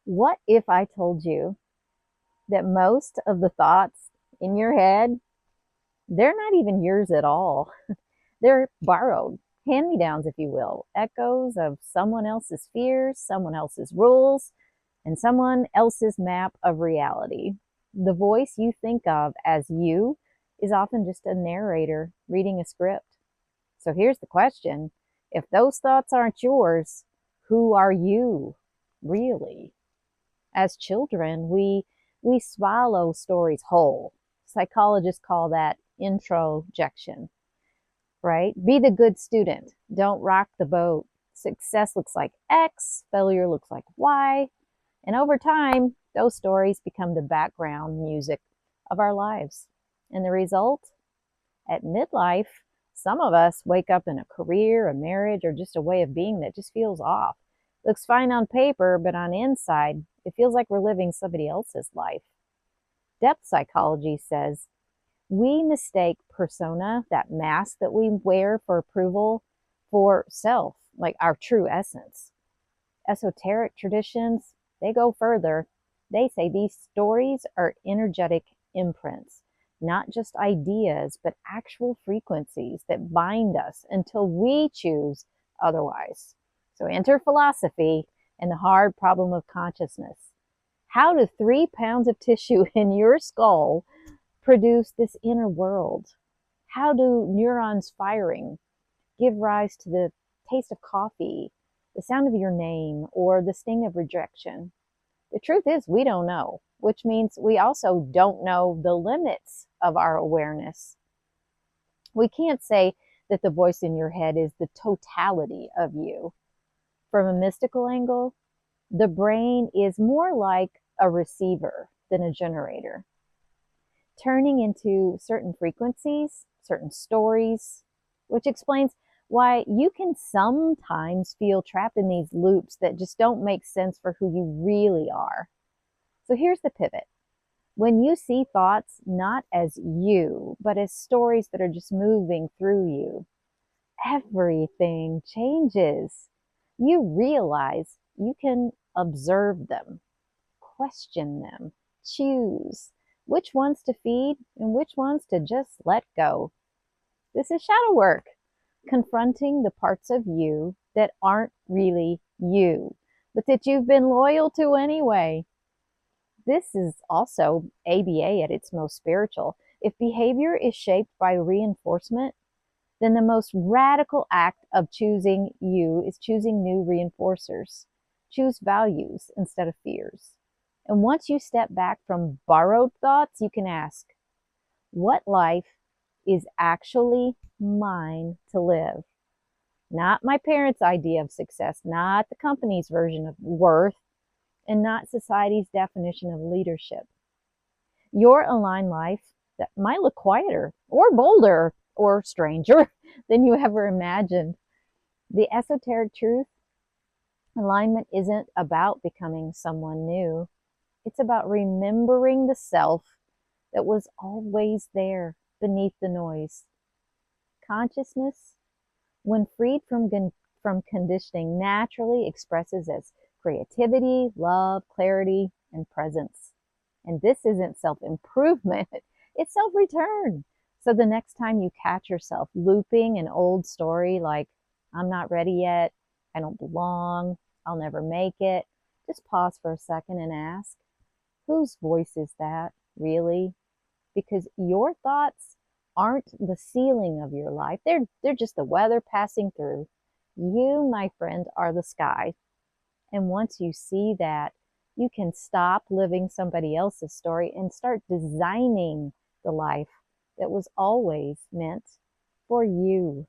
What if I told you that most of the thoughts in your head, they're not even yours at all? They're borrowed, hand me downs, if you will, echoes of someone else's fears, someone else's rules, and someone else's map of reality. The voice you think of as you is often just a narrator reading a script. So here's the question: if those thoughts aren't yours, who are you really? As children, we swallow stories whole. Psychologists call that introjection, right? Be the good student. Don't rock the boat. Success looks like X, failure looks like Y. And over time, those stories become the background music of our lives. And the result? At midlife, some of us wake up in a career, a marriage, or just a way of being that just feels off. Looks fine on paper, but on inside, it feels like we're living somebody else's life. Depth psychology says we mistake persona, that mask that we wear for approval, for self, like our true essence. Esoteric traditions, they go further. They say these stories are energetic imprints, not just ideas, but actual frequencies that bind us until we choose otherwise. So enter philosophy and the hard problem of consciousness. How do 3 pounds of tissue in your skull produce this inner world? How do neurons firing give rise to the taste of coffee, the sound of your name, or the sting of rejection? The truth is, we don't know, which means we also don't know the limits of our awareness. We can't say that the voice in your head is the totality of you. From a mystical angle, the brain is more like a receiver than a generator, turning into certain frequencies, certain stories, which explains why you can sometimes feel trapped in these loops that just don't make sense for who you really are. So here's the pivot. When you see thoughts not as you, but as stories that are just moving through you, everything changes. You realize you can observe them, question them, choose which ones to feed and which ones to just let go. This is shadow work, confronting the parts of you that aren't really you, but that you've been loyal to anyway. This is also ABA at its most spiritual. If behavior is shaped by reinforcement, then the most radical act of choosing you is choosing new reinforcers. Choose values instead of fears. And once you step back from borrowed thoughts, you can ask, what life is actually mine to live? Not my parents' idea of success, not the company's version of worth, and not society's definition of leadership. Your aligned life that might look quieter or bolder or stranger than you ever imagined. The esoteric truth: alignment isn't about becoming someone new. It's about remembering the self that was always there beneath the noise. Consciousness, when freed from conditioning, naturally expresses as creativity, love, clarity, and presence. And this isn't self improvement, it's self return. So the next time you catch yourself looping an old story like, I'm not ready yet, I don't belong, I'll never make it, just pause for a second and ask, whose voice is that, really? Because your thoughts aren't the ceiling of your life. They're just the weather passing through. You, my friend, are the sky. And once you see that, you can stop living somebody else's story and start designing the life that was always meant for you.